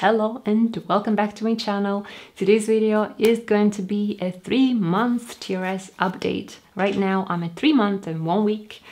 Hello and welcome back to my channel. Today's video is going to be a 3-month TRS update. Right now I'm at 3 months and 1 week,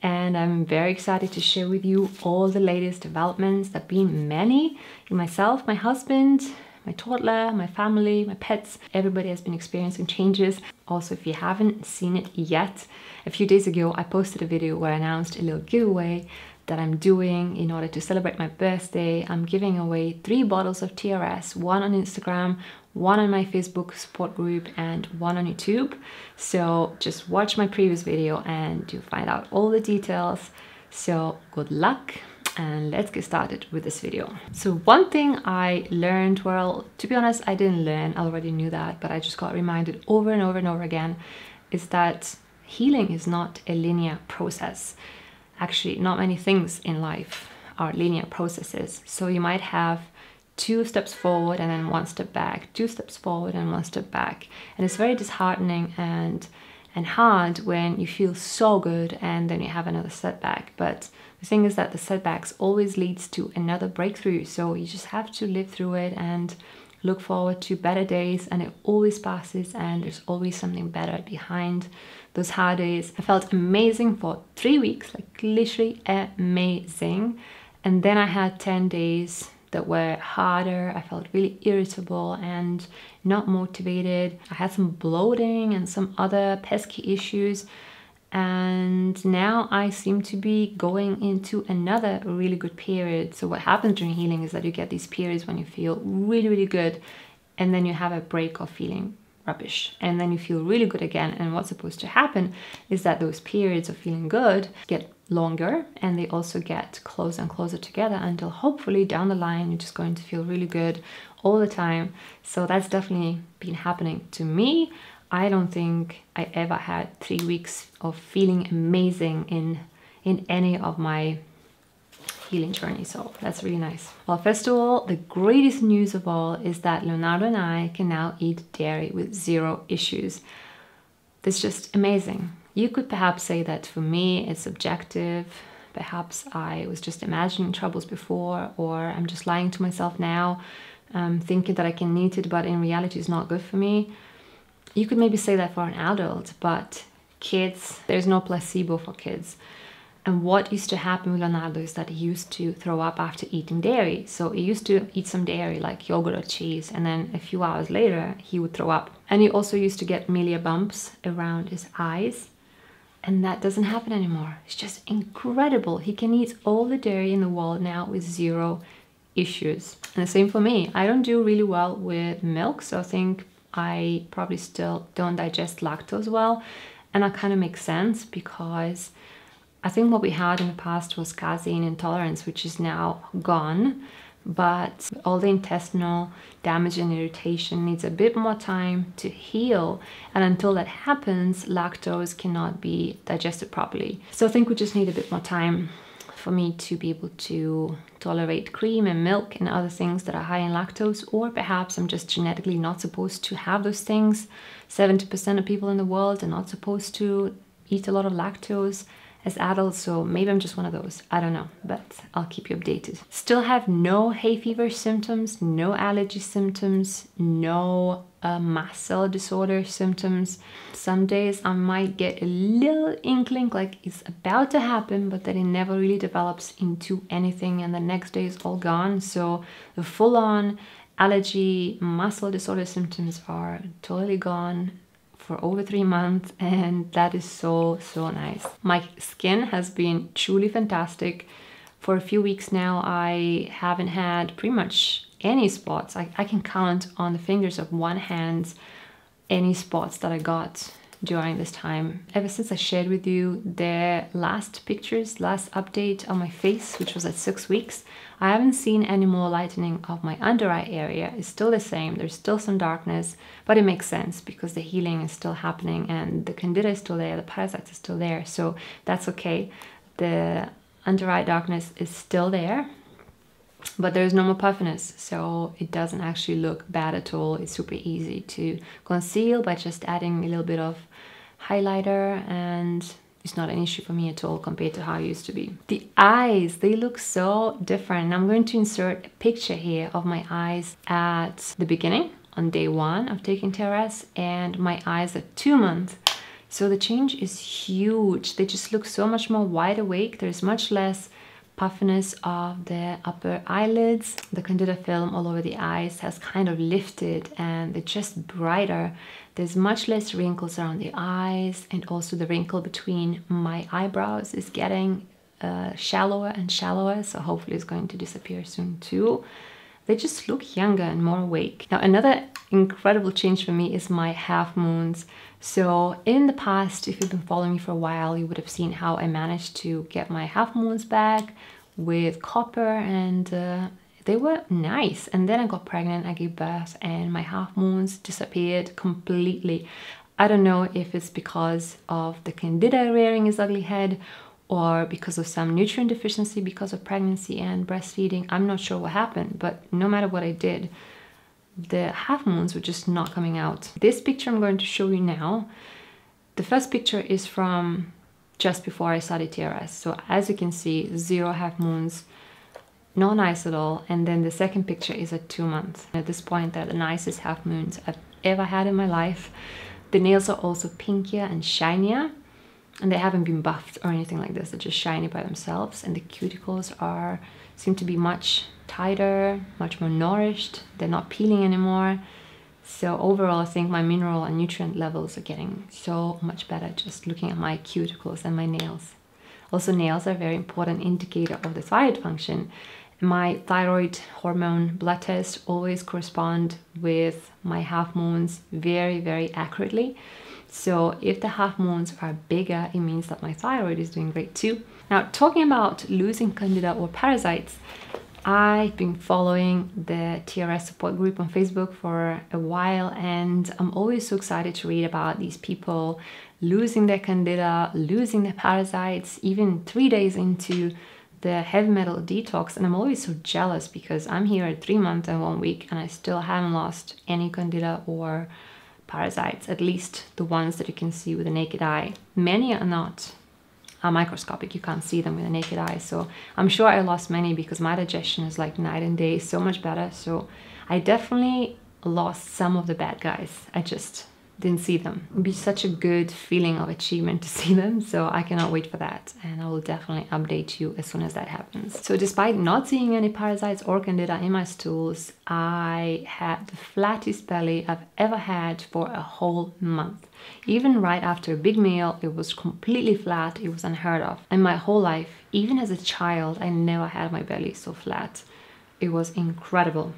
and I'm very excited to share with you all the latest developments. There have been many in myself, my husband, my toddler, my family, my pets. Everybody has been experiencing changes. Also, if you haven't seen it yet, a few days ago I posted a video where I announced a little giveaway that I'm doing in order to celebrate my birthday. I'm giving away 3 bottles of TRS, 1 on Instagram, 1 on my Facebook support group, and 1 on YouTube. So just watch my previous video and you'll find out all the details. So good luck and let's get started with this video. So one thing I learned, well, to be honest, I didn't learn, I already knew that, but I just got reminded over and over and over again, is that healing is not a linear process. Actually, not many things in life are linear processes. So you might have 2 steps forward and then 1 step back, 2 steps forward and 1 step back. And it's very disheartening and hard when you feel so good and then you have another setback. But the thing is that the setbacks always leads to another breakthrough. So you just have to live through it and look forward to better days, and it always passes and there's always something better behind those hard days. I felt amazing for 3 weeks, like literally amazing. And then I had 10 days that were harder. I felt really irritable and not motivated. I had some bloating and some other pesky issues. And now I seem to be going into another really good period. So what happens during healing is that you get these periods when you feel really, really good, and then you have a break of feeling rubbish, and then you feel really good again. And what's supposed to happen is that those periods of feeling good get longer, and they also get closer and closer together until hopefully down the line you're just going to feel really good all the time. So that's definitely been happening to me. I don't think I ever had 3 weeks of feeling amazing in any of my healing journey, so that's really nice. Well, first of all, the greatest news of all is that Leonardo and I can now eat dairy with 0 issues. That's just amazing. You could perhaps say that for me it's subjective. Perhaps I was just imagining troubles before, or I'm just lying to myself now, thinking that I can eat it, but in reality it's not good for me. You could maybe say that for an adult, but kids, there's no placebo for kids. And what used to happen with Leonardo is that he used to throw up after eating dairy. So he used to eat some dairy like yogurt or cheese, and then a few hours later he would throw up. And he also used to get Milia bumps around his eyes, and that doesn't happen anymore. It's just incredible. He can eat all the dairy in the world now with 0 issues. And the same for me. I don't do really well with milk, so I think I probably still don't digest lactose well, and that kind of makes sense because I think what we had in the past was casein intolerance, which is now gone, but all the intestinal damage and irritation needs a bit more time to heal, and until that happens, lactose cannot be digested properly. So I think we just need a bit more time for me to be able to tolerate cream and milk and other things that are high in lactose, or perhaps I'm just genetically not supposed to have those things. 70% of people in the world are not supposed to eat a lot of lactose as adults, so maybe I'm just one of those. I don't know, but I'll keep you updated. Still have no hay fever symptoms, no allergy symptoms, no mast cell disorder symptoms. Some days I might get a little inkling like it's about to happen, but then it never really develops into anything, and the next day is all gone. So the full-on allergy, mast cell disorder symptoms are totally gone for over 3 months, and that is so nice. My skin has been truly fantastic. For a few weeks now I haven't had pretty much any spots. I can count on the fingers of one hand any spots that I got during this time. Ever since I shared with you the last pictures, last update on my face, which was at 6 weeks, I haven't seen any more lightening of my under eye area. It's still the same. There's still some darkness, but it makes sense because the healing is still happening and the Candida is still there, the parasites are still there, so that's okay. The under eye darkness is still there, but there's no more puffiness, so it doesn't actually look bad at all. It's super easy to conceal by just adding a little bit of highlighter and it's not an issue for me at all compared to how it used to be. The eyes, they look so different. I'm going to insert a picture here of my eyes at the beginning on day 1 of taking TRS and my eyes at 2 months. So the change is huge. They just look so much more wide awake. There's much less puffiness of the upper eyelids. The Candida film all over the eyes has kind of lifted and they're just brighter. There's much less wrinkles around the eyes, and also the wrinkle between my eyebrows is getting shallower and shallower, so hopefully it's going to disappear soon too. They just look younger and more awake. Now, another incredible change for me is my half moons. So in the past, if you've been following me for a while, you would have seen how I managed to get my half moons back with copper, and they were nice. And then I got pregnant, I gave birth, and my half moons disappeared completely. I don't know if it's because of the Candida rearing its ugly head or because of some nutrient deficiency because of pregnancy and breastfeeding. I'm not sure what happened, but no matter what I did, the half moons were just not coming out. This picture I'm going to show you now, the first picture is from just before I started TRS. So as you can see, 0 half moons, not nice at all. And then the second picture is at 2 months. At this point, they're the nicest half moons I've ever had in my life. The nails are also pinkier and shinier, and they haven't been buffed or anything like this. They're just shiny by themselves, and the cuticles seem to be much tighter, much more nourished. They're not peeling anymore. So overall, I think my mineral and nutrient levels are getting so much better just looking at my cuticles and my nails. Also, nails are a very important indicator of the thyroid function. My thyroid hormone blood test always correspond with my half moons very, very accurately. So if the half moons are bigger, it means that my thyroid is doing great too. Now, talking about losing Candida or parasites, I've been following the TRS support group on Facebook for a while, and I'm always so excited to read about these people losing their Candida, losing their parasites, even 3 days into the heavy metal detox. And I'm always so jealous because I'm here at 3 months and 1 week and I still haven't lost any Candida or parasites, at least the ones that you can see with the naked eye. Many are not microscopic, you can't see them with a naked eye. So I'm sure I lost many because my digestion is like night and day, so much better. So I definitely lost some of the bad guys. I just didn't see them. It'd be such a good feeling of achievement to see them, so I cannot wait for that, and I will definitely update you as soon as that happens. So despite not seeing any parasites or Candida in my stools, I had the flattest belly I've ever had for a whole month. Even right after a big meal, it was completely flat. It was unheard of. In my whole life, even as a child, I never had my belly so flat. It was incredible.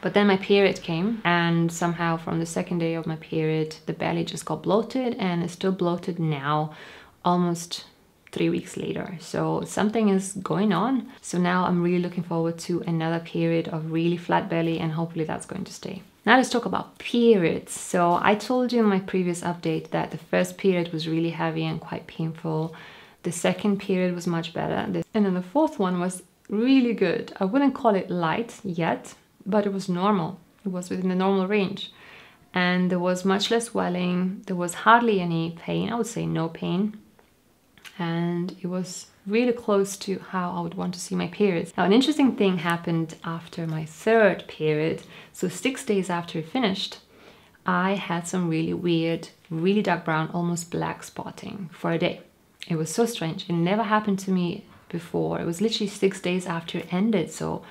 But then my period came, and somehow from the second day of my period, the belly just got bloated, and it's still bloated now, almost 3 weeks later. So something is going on. So now I'm really looking forward to another period of really flat belly, and hopefully that's going to stay. Now let's talk about periods. So I told you in my previous update that the first period was really heavy and quite painful. The second period was much better. And then the fourth one was really good. I wouldn't call it light yet, but it was normal. It was within the normal range. And there was much less swelling. There was hardly any pain. I would say no pain. And it was really close to how I would want to see my periods. Now, an interesting thing happened after my third period. So 6 days after it finished, I had some really weird, really dark brown, almost black spotting for a day. It was so strange. It never happened to me before. It was literally 6 days after it ended. So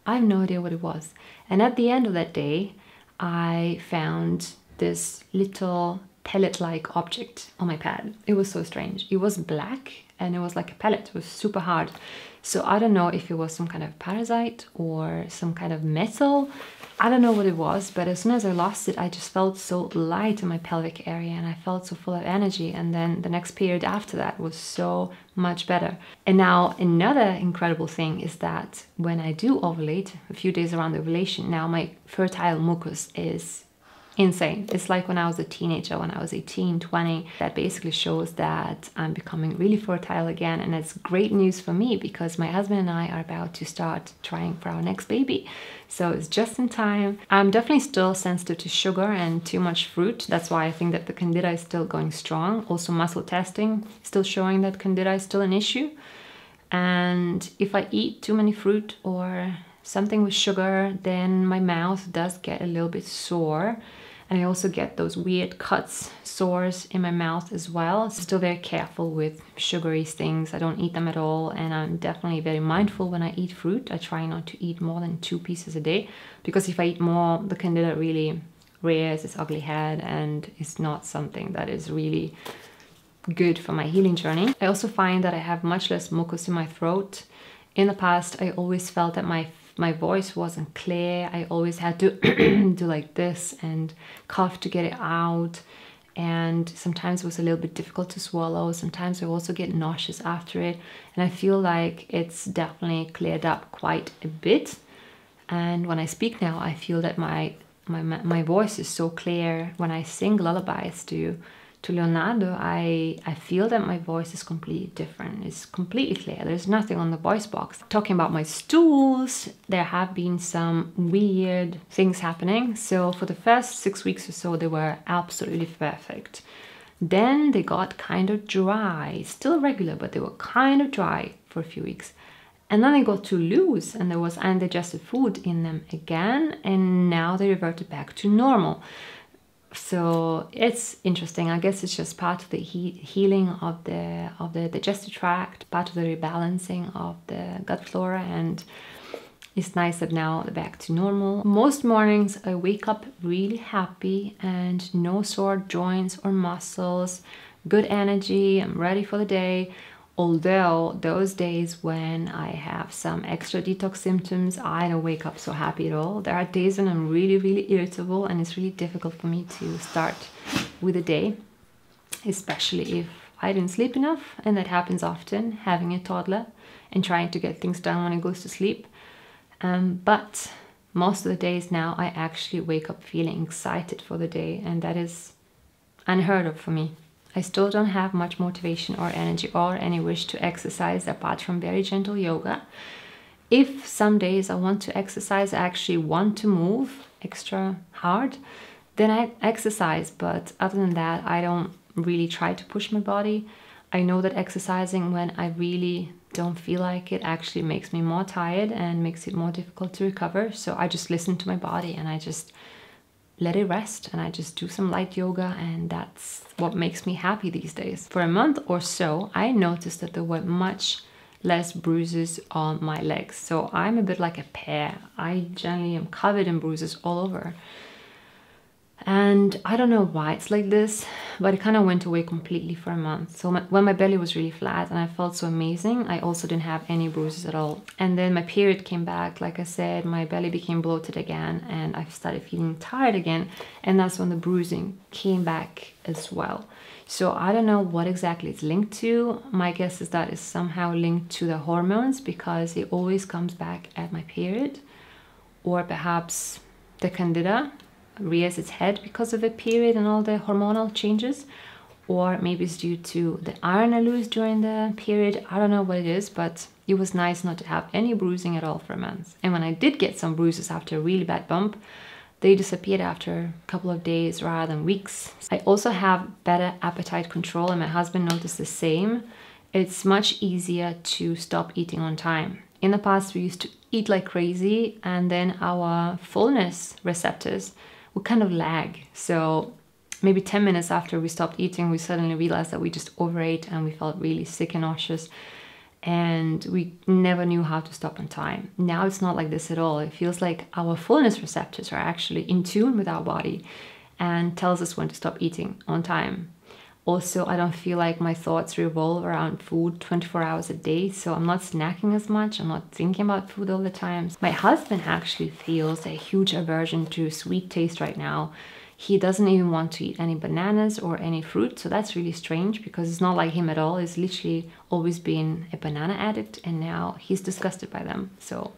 I have no idea what it was. And at the end of that day, I found this little pellet-like object on my pad. It was so strange. It was black and it was like a pellet. It was super hard. So I don't know if it was some kind of parasite or some kind of metal. I don't know what it was, but as soon as I lost it, I just felt so light in my pelvic area and I felt so full of energy. And then the next period after that was so much better. And now another incredible thing is that when I do ovulate, a few days around the ovulation, now my fertile mucus is insane. It's like when I was a teenager, when I was 18, 20, that basically shows that I'm becoming really fertile again. And it's great news for me because my husband and I are about to start trying for our next baby. So it's just in time. I'm definitely still sensitive to sugar and too much fruit. That's why I think that the Candida is still going strong. Also muscle testing still showing that Candida is still an issue. And if I eat too many fruit or something with sugar, then my mouth does get a little bit sore. And I also get those weird cuts, sores in my mouth as well. So still very careful with sugary things. I don't eat them at all. And I'm definitely very mindful when I eat fruit. I try not to eat more than 2 pieces a day, because if I eat more, the Candida really rears its ugly head, and it's not something that is really good for my healing journey. I also find that I have much less mucus in my throat. In the past, I always felt that my voice wasn't clear. I always had to do like this and cough to get it out. And sometimes it was a little bit difficult to swallow. Sometimes I also get nauseous after it. And I feel like it's definitely cleared up quite a bit. And when I speak now, I feel that my voice is so clear. When I sing lullabies to Leonardo, I feel that my voice is completely different. It's completely clear. There's nothing on the voice box. Talking about my stools, there have been some weird things happening. So for the first 6 weeks or so, they were absolutely perfect. Then they got kind of dry, still regular, but they were kind of dry for a few weeks. And then they got too loose and there was undigested food in them again. And now they reverted back to normal. So it's interesting. I guess it's just part of the healing of the digestive tract, part of the rebalancing of the gut flora, and it's nice that now they're back to normal. Most mornings I wake up really happy and no sore joints or muscles, good energy, I'm ready for the day. Although those days when I have some extra detox symptoms, I don't wake up so happy at all. There are days when I'm really, really irritable and it's really difficult for me to start with the day, especially if I didn't sleep enough. And that happens often, having a toddler and trying to get things done when he goes to sleep. But most of the days now, I actually wake up feeling excited for the day, and that is unheard of for me. I still don't have much motivation or energy or any wish to exercise apart from very gentle yoga. If some days I want to exercise, I actually want to move extra hard, then I exercise. But other than that, I don't really try to push my body. I know that exercising when I really don't feel like it actually makes me more tired and makes it more difficult to recover. So I just listen to my body and I just let it rest, and I just do some light yoga, and that's what makes me happy these days. For a month or so, I noticed that there were much less bruises on my legs. So I'm a bit like a pear. I generally am covered in bruises all over. And I don't know why it's like this, but it kind of went away completely for a month. So when my belly was really flat and I felt so amazing, I also didn't have any bruises at all. And then my period came back. Like I said, my belly became bloated again and I started feeling tired again. And that's when the bruising came back as well. So I don't know what exactly it's linked to. My guess is that it's somehow linked to the hormones, because it always comes back at my period. Or perhaps the Candida rears its head because of the period and all the hormonal changes, or maybe it's due to the iron I lose during the period. I don't know what it is, but it was nice not to have any bruising at all for a month. And when I did get some bruises after a really bad bump, they disappeared after a couple of days rather than weeks. I also have better appetite control, and my husband noticed the same. It's much easier to stop eating on time. In the past, we used to eat like crazy, and then our fullness receptors would kind of lag. So maybe 10 minutes after we stopped eating, we suddenly realized that we just overate and we felt really sick and nauseous, and we never knew how to stop on time. Now it's not like this at all. It feels like our fullness receptors are actually in tune with our body and tells us when to stop eating on time. Also, I don't feel like my thoughts revolve around food 24 hours a day, so I'm not snacking as much, I'm not thinking about food all the time. My husband actually feels a huge aversion to sweet taste right now. He doesn't even want to eat any bananas or any fruit, so that's really strange because it's not like him at all. He's literally always been a banana addict and now he's disgusted by them. So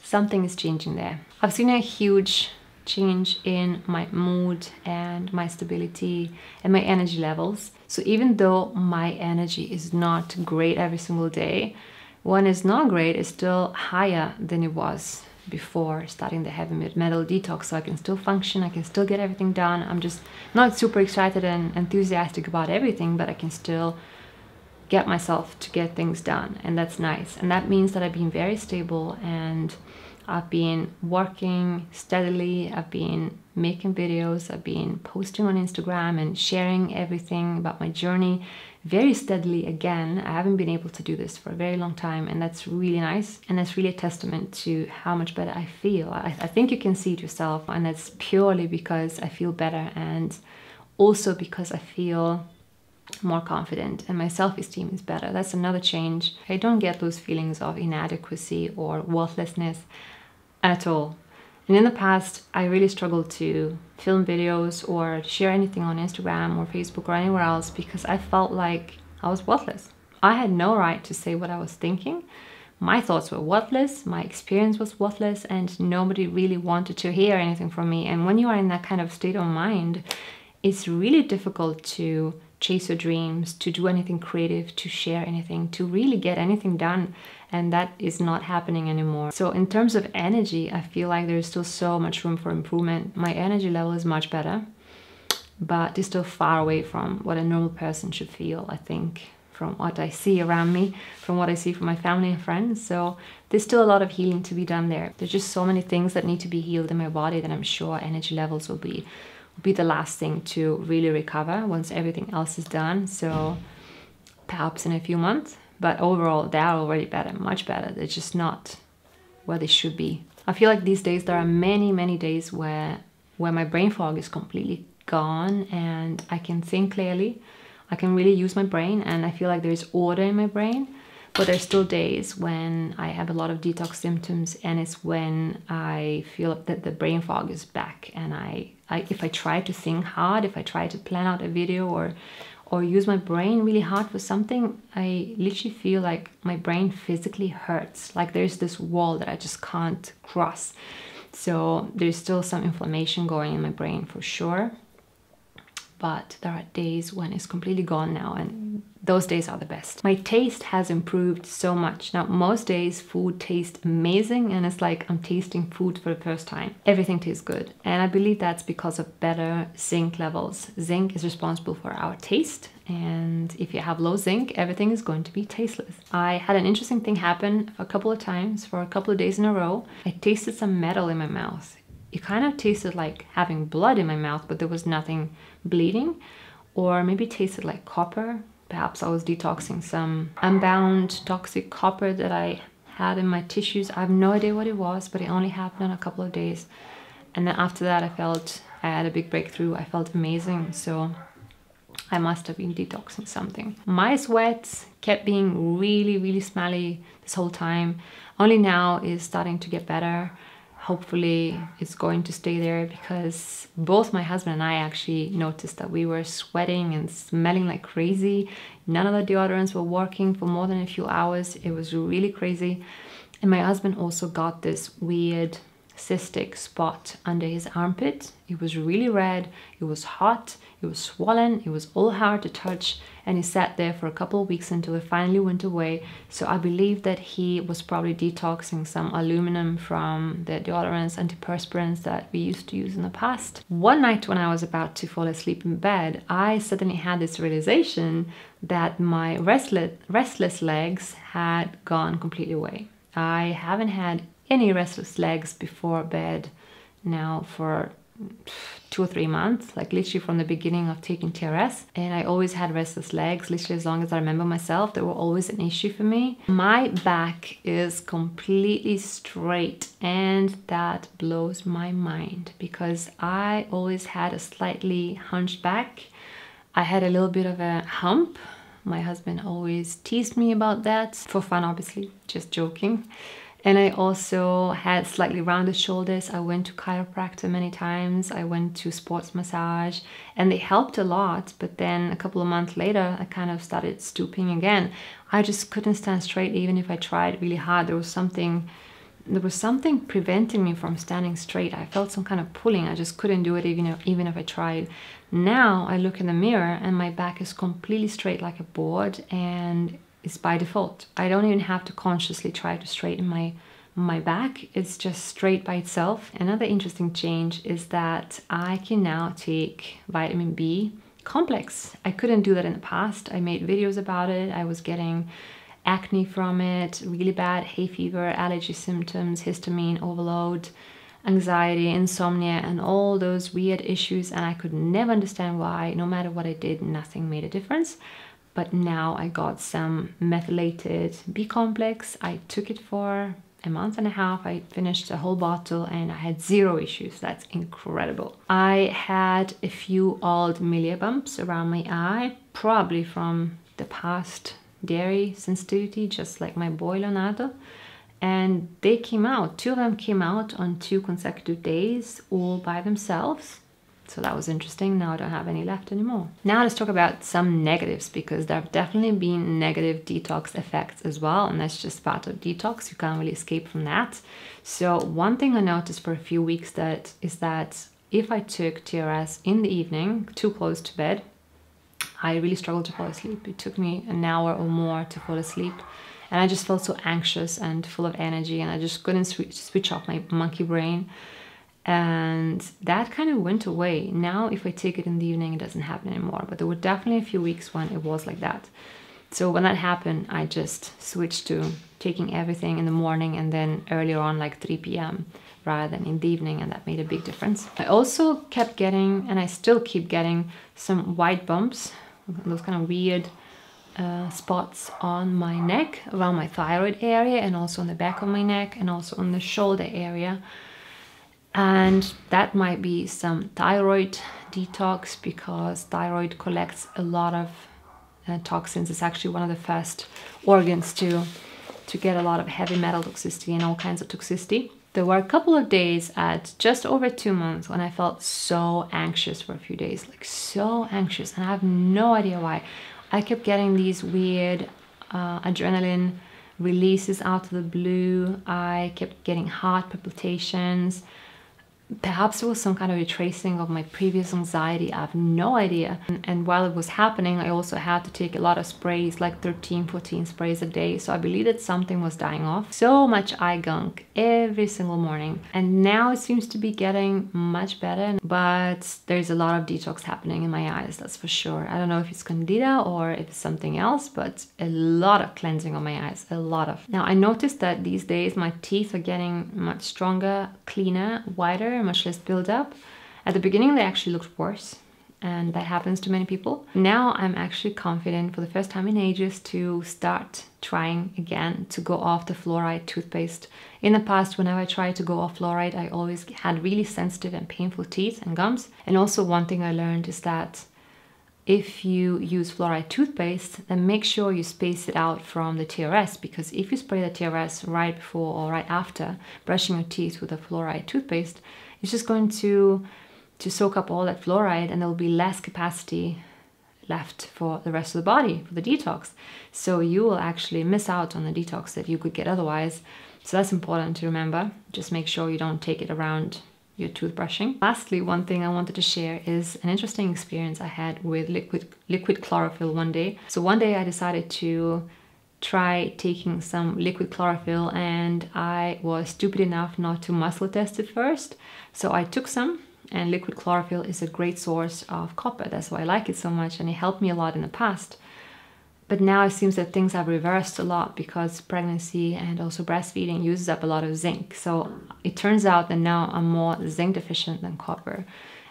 something is changing there. I've seen a huge change in my mood and my stability and my energy levels. So even though my energy is not great every single day, when it's not great, it's still higher than it was before starting the heavy metal detox. So I can still function, I can still get everything done. I'm just not super excited and enthusiastic about everything, but I can still get myself to get things done, and that's nice. And that means that I've been very stable, and I've been working steadily, I've been making videos, I've been posting on Instagram and sharing everything about my journey very steadily again. I haven't been able to do this for a very long time, and that's really nice, and that's really a testament to how much better I feel. I think you can see it yourself, and that's purely because I feel better, and also because I feel more confident and my self-esteem is better. That's another change. I don't get those feelings of inadequacy or worthlessness at all. And in the past, I really struggled to film videos or share anything on Instagram or Facebook or anywhere else because I felt like I was worthless. I had no right to say what I was thinking. My thoughts were worthless, my experience was worthless, and nobody really wanted to hear anything from me. And when you are in that kind of state of mind, it's really difficult to chase your dreams, to do anything creative, to share anything, to really get anything done. And that is not happening anymore. So in terms of energy, I feel like there's still so much room for improvement. My energy level is much better, but it's still far away from what a normal person should feel, I think, from what I see around me, from what I see from my family and friends. So there's still a lot of healing to be done there. There's just so many things that need to be healed in my body that I'm sure energy levels will be the last thing to really recover once everything else is done. So perhaps in a few months, but overall they are already better, much better. They're just not where they should be. I feel like these days there are many days where my brain fog is completely gone and I can think clearly. I can really use my brain, and I feel like there's order in my brain. But there's still days when I have a lot of detox symptoms, and it's when I feel that the brain fog is back. And if I try to think hard, if I try to plan out a video or use my brain really hard for something, I literally feel like my brain physically hurts. Like there's this wall that I just can't cross. So there's still some inflammation going in my brain for sure. But there are days when it's completely gone now, and those days are the best. My taste has improved so much. Now, most days food tastes amazing, and it's like I'm tasting food for the first time. Everything tastes good, and I believe that's because of better zinc levels. Zinc is responsible for our taste, and if you have low zinc, everything is going to be tasteless. I had an interesting thing happen a couple of times for a couple of days in a row. I tasted some metal in my mouth. It kind of tasted like having blood in my mouth, but there was nothing bleeding, or maybe it tasted like copper. Perhaps I was detoxing some unbound toxic copper that I had in my tissues. I have no idea what it was, but it only happened in a couple of days. And then after that, I had a big breakthrough. I felt amazing. So I must have been detoxing something. My sweat kept being really smelly this whole time. Only now is starting to get better. Hopefully it's going to stay there, because both my husband and I actually noticed that we were sweating and smelling like crazy. None of the deodorants were working for more than a few hours. It was really crazy. And my husband also got this weird cystic spot under his armpit. It was really red, it was hot, it was swollen, it was all hard to touch, and he sat there for a couple of weeks until it finally went away. So I believe that he was probably detoxing some aluminum from the deodorants, antiperspirants that we used to use in the past. One night when I was about to fall asleep in bed, I suddenly had this realization that my restless legs had gone completely away. I haven't had any restless legs before bed now for 2 or 3 months, like literally from the beginning of taking TRS. And I always had restless legs, literally as long as I remember myself. They were always an issue for me. My back is completely straight, and that blows my mind because I always had a slightly hunched back. I had a little bit of a hump. My husband always teased me about that, for fun obviously, just joking. And I also had slightly rounded shoulders. I went to chiropractor many times. I went to sports massage, and they helped a lot. But then a couple of months later, I kind of started stooping again. I just couldn't stand straight even if I tried really hard. There was something there was something preventing me from standing straight. I felt some kind of pulling. I just couldn't do it even if I tried. Now I look in the mirror and my back is completely straight like a board, and it's by default. I don't even have to consciously try to straighten my back. It's just straight by itself. Another interesting change is that I can now take vitamin B complex. I couldn't do that in the past. I made videos about it. I was getting acne from it, really bad Hayfever, allergy symptoms, histamine overload, anxiety, insomnia, and all those weird issues, and I could never understand why. No matter what I did, nothing made a difference. But now I got some methylated B complex. I took it for a month and a half. I finished a whole bottle and I had 0 issues. That's incredible. I had a few old Milia bumps around my eye, probably from the past dairy sensitivity, just like my boiler nato, and they came out. 2 of them came out on 2 consecutive days, all by themselves. So that was interesting. Now I don't have any left anymore. Now let's talk about some negatives, because there have definitely been negative detox effects as well, and that's just part of detox. You can't really escape from that. So one thing I noticed for a few weeks is that if I took TRS in the evening, too close to bed, I really struggled to fall asleep. It took me an hour or more to fall asleep, and I just felt so anxious and full of energy, and I just couldn't switch off my monkey brain. And that kind of went away. Now if I take it in the evening, it doesn't happen anymore, but there were definitely a few weeks when it was like that. So when that happened, I just switched to taking everything in the morning and then earlier on, like 3 p.m. rather than in the evening, and that made a big difference. I also kept getting, and I still keep getting, some white bumps, those kind of weird spots on my neck, around my thyroid area, and also on the back of my neck, and also on the shoulder area. And that might be some thyroid detox, because thyroid collects a lot of toxins. It's actually one of the first organs to get a lot of heavy metal toxicity and all kinds of toxicity. There were a couple of days at just over 2 months when I felt so anxious for a few days, like so anxious, and I have no idea why. I kept getting these weird adrenaline releases out of the blue. I kept getting heart palpitations. Perhaps it was some kind of retracing of my previous anxiety. I have no idea. And while it was happening, I also had to take a lot of sprays, like 13, 14 sprays a day. So I believe that something was dying off. So much eye gunk every single morning. And now it seems to be getting much better, but there's a lot of detox happening in my eyes, that's for sure. I don't know if it's Candida or if it's something else, but a lot of cleansing on my eyes, a lot of. Now I noticed that these days my teeth are getting much stronger, cleaner, whiter, much less build-up. At the beginning they actually looked worse, and that happens to many people. Now I'm actually confident for the first time in ages to start trying again to go off the fluoride toothpaste. In the past, whenever I tried to go off fluoride, I always had really sensitive and painful teeth and gums. And also one thing I learned is that if you use fluoride toothpaste, then make sure you space it out from the TRS, because if you spray the TRS right before or right after brushing your teeth with a fluoride toothpaste, it's just going to soak up all that fluoride, and there will be less capacity left for the rest of the body, for the detox. So you will actually miss out on the detox that you could get otherwise. So that's important to remember. Just make sure you don't take it around your toothbrushing. Lastly, one thing I wanted to share is an interesting experience I had with liquid chlorophyll one day. So one day I decided to try taking some liquid chlorophyll, and I was stupid enough not to muscle test it first. So I took some, and liquid chlorophyll is a great source of copper. That's why I like it so much, and it helped me a lot in the past. But now it seems that things have reversed a lot, because pregnancy and also breastfeeding uses up a lot of zinc. So it turns out that now I'm more zinc deficient than copper,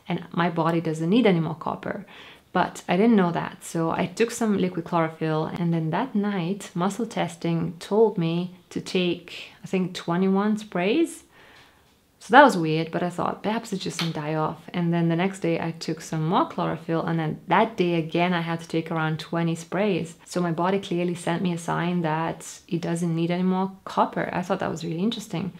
and my body doesn't need any more copper. But I didn't know that, so I took some liquid chlorophyll, and then that night muscle testing told me to take, I think, 21 sprays. So that was weird, but I thought perhaps it's just some die off. And then the next day I took some more chlorophyll, and then that day again I had to take around 20 sprays. So my body clearly sent me a sign that it doesn't need any more copper. I thought that was really interesting.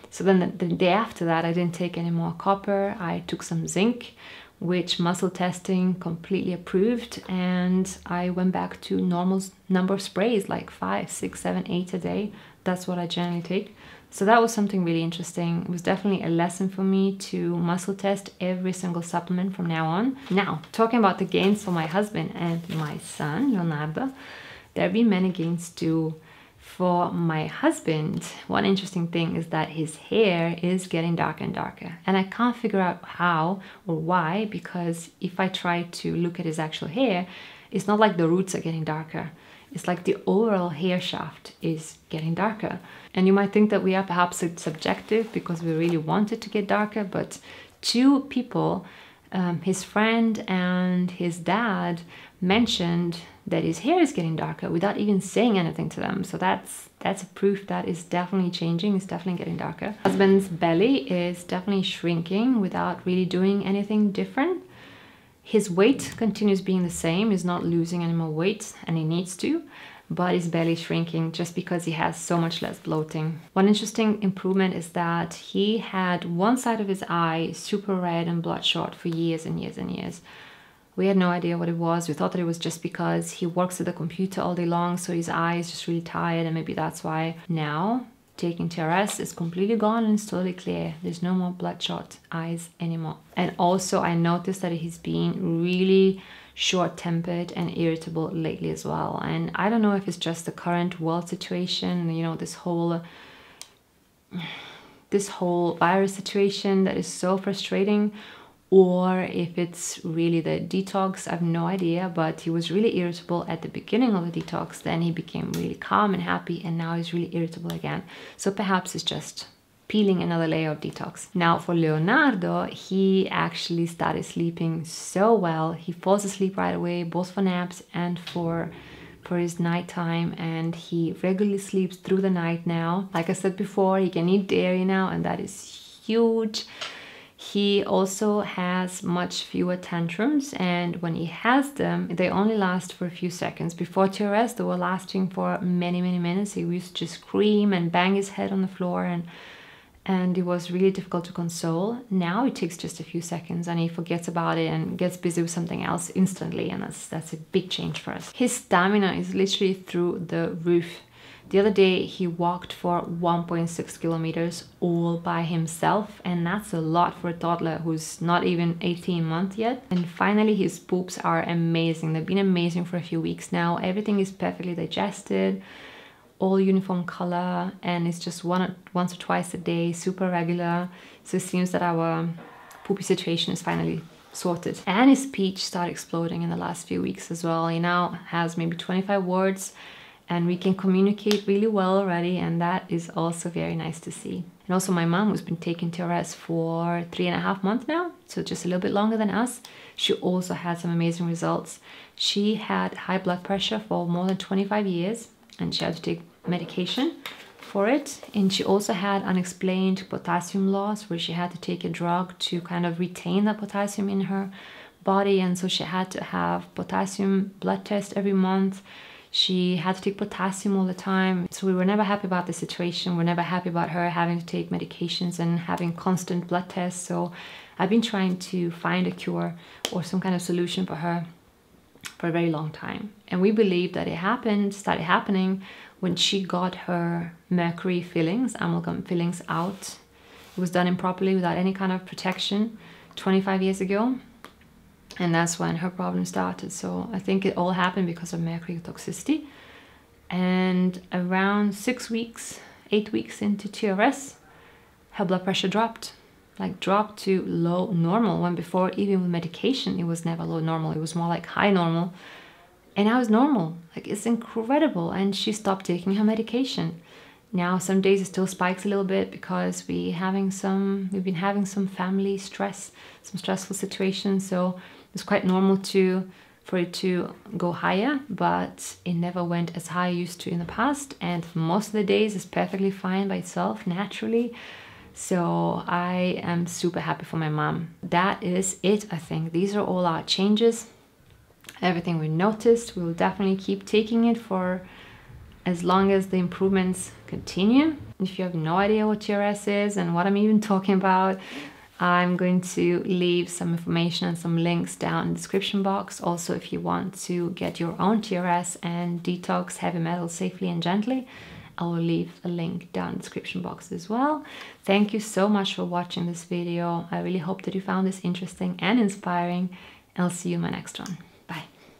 So then the day after that I didn't take any more copper. I took some zinc, which muscle testing completely approved, and I went back to normal number of sprays, like 5, 6, 7, 8 a day. That's what I generally take. So that was something really interesting. It was definitely a lesson for me to muscle test every single supplement from now on. Now, talking about the gains for my husband and my son, Leonardo, there have been many gains too. For my husband, one interesting thing is that his hair is getting darker and darker. And I can't figure out how or why, because if I try to look at his actual hair, it's not like the roots are getting darker. It's like the overall hair shaft is getting darker. And you might think that we are perhaps subjective because we really want it to get darker, but two people, his friend and his dad, mentioned that his hair is getting darker without even saying anything to them. So that's a proof that it's definitely changing. It's definitely getting darker. Husband's belly is definitely shrinking without really doing anything different. His weight continues being the same. He's not losing any more weight, and he needs to, but his belly is shrinking just because he has so much less bloating. One interesting improvement is that he had one side of his eye super red and bloodshot for years and years and years. We had no idea what it was. We thought that it was just because he works at the computer all day long, so his eye is just really tired, and maybe that's why. Now, taking TRS, is completely gone and it's totally clear. There's no more bloodshot eyes anymore. And also, I noticed that he's been really short-tempered and irritable lately as well. And I don't know if it's just the current world situation, you know, this whole virus situation that is so frustrating, or if it's really the detox. I have no idea, but he was really irritable at the beginning of the detox. Then he became really calm and happy, and now he's really irritable again. So perhaps it's just peeling another layer of detox. Now for Leonardo, he actually started sleeping so well. He falls asleep right away, both for naps and for his nighttime, and he regularly sleeps through the night now. Like I said before, he can eat dairy now, and that is huge. He also has much fewer tantrums, and when he has them, they only last for a few seconds. Before TRS, they were lasting for many, many minutes. He used to just scream and bang his head on the floor, and it was really difficult to console. Now it takes just a few seconds, and he forgets about it and gets busy with something else instantly, and that's a big change for us. His stamina is literally through the roof. The other day, he walked for 1.6 kilometers all by himself, and that's a lot for a toddler who's not even 18 months yet. And finally, his poops are amazing. They've been amazing for a few weeks now. Everything is perfectly digested, all uniform color, and it's just once or twice a day, super regular. So it seems that our poopy situation is finally sorted. And his speech started exploding in the last few weeks as well. He now has maybe 25 words, and we can communicate really well already, and that is also very nice to see. And also my mom, who's been taking TRS for 3.5 months now, so just a little bit longer than us, she also had some amazing results. She had high blood pressure for more than 25 years, and she had to take medication for it. And she also had unexplained potassium loss, where she had to take a drug to kind of retain that potassium in her body, and so she had to have potassium blood test every month. She had to take potassium all the time. So we were never happy about the situation. We're never happy about her having to take medications and having constant blood tests. So I've been trying to find a cure or some kind of solution for her for a very long time. And we believe that it started happening when she got her mercury fillings, amalgam fillings out. It was done improperly without any kind of protection 25 years ago. And that's when her problem started. So I think it all happened because of mercury toxicity. And around 8 weeks into TRS, her blood pressure dropped to low normal, when before, even with medication, it was never low normal. It was more like high normal. And now it's normal. Like, it's incredible. And she stopped taking her medication. Now, some days it still spikes a little bit because we've been having some family stress, some stressful situations. So it's quite normal for it to go higher, but it never went as high as it used to in the past. And most of the days it's perfectly fine by itself, naturally. So I am super happy for my mom. That is it, I think. These are all our changes. Everything we noticed, we will definitely keep taking it for as long as the improvements continue. If you have no idea what TRS is and what I'm even talking about, I'm going to leave some information and some links down in the description box. Also, if you want to get your own TRS and detox heavy metals safely and gently, I will leave a link down in the description box as well. Thank you so much for watching this video. I really hope that you found this interesting and inspiring, and I'll see you in my next one.